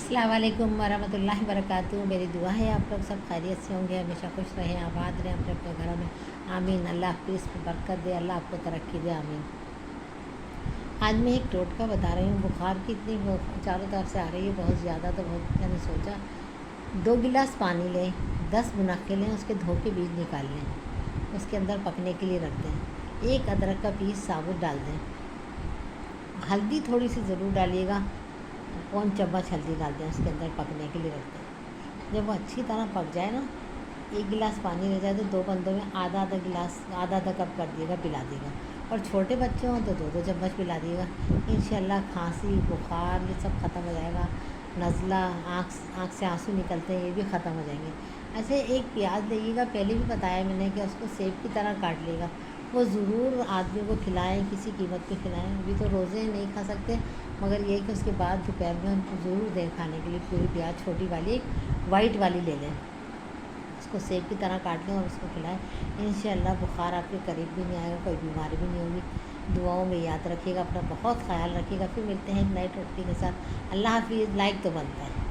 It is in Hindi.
अस्सलाम वालेकुम वरहमतुल्लाहि वबरकातुहू। मेरी दुआ है आप लोग सब खैरियत से होंगे, हमेशा खुश रहें, आबाद रहें अपने अपने घरों में। आमीन। अल्लाह आपकी रिस्क में बरकत दे, अल्लाह आपको तरक्की दे। आमीन। आज मैं एक टोटका बता रही हूँ। बुखार की इतनी चारों तरफ से आ रही है, बहुत ज़्यादा। तो बहुत मैंने सोचा 2 गिलास पानी लें, 10 मुनक्के लें, उसके धो के बीज निकाल लें, उसके अंदर पकने के लिए रख दें। 1 अदरक का पीस साबुत डाल दें। हल्दी थोड़ी सी ज़रूर डालिएगा, 1 चम्मच हल्दी डाल दें, उसके अंदर पकने के लिए रख दें। जब वो अच्छी तरह पक जाए ना, 1 गिलास पानी रह जाए तो 2 बंदों में आधा आधा गिलास, आधा आधा कप कर दिएगा, पिला देगा। और छोटे बच्चे हों तो 2-2 चम्मच पिला दिएगा। इंशाल्लाह खांसी, बुखार ये सब ख़त्म हो जाएगा। नज़ला, आँख से आंसू निकलते हैं, ये भी ख़त्म हो जाएंगे। ऐसे एक प्याज लीजिएगा, पहले भी बताया मैंने कि उसको सेब की तरह काट लेगा। वो ज़रूर आदमी को खिलाएं, किसी कीमत पे खिलाएं। अभी तो रोज़े नहीं खा सकते, मगर ये कि उसके बाद दोपहर में उनको ज़रूर दें खाने के लिए। पूरी प्याज छोटी वाली, एक वाइट वाली ले लें, उसको सेब की तरह काट लें और उसको खिलाएं। इंशाअल्लाह बुखार आपके करीब भी नहीं आएगा, कोई बीमारी भी नहीं होगी। दुआओं में याद रखिएगा, अपना बहुत ख्याल रखिएगा। फिर मिलते हैं एक नए टोटके के साथ। अल्लाह हाफिज़। लाइक तो बनता है।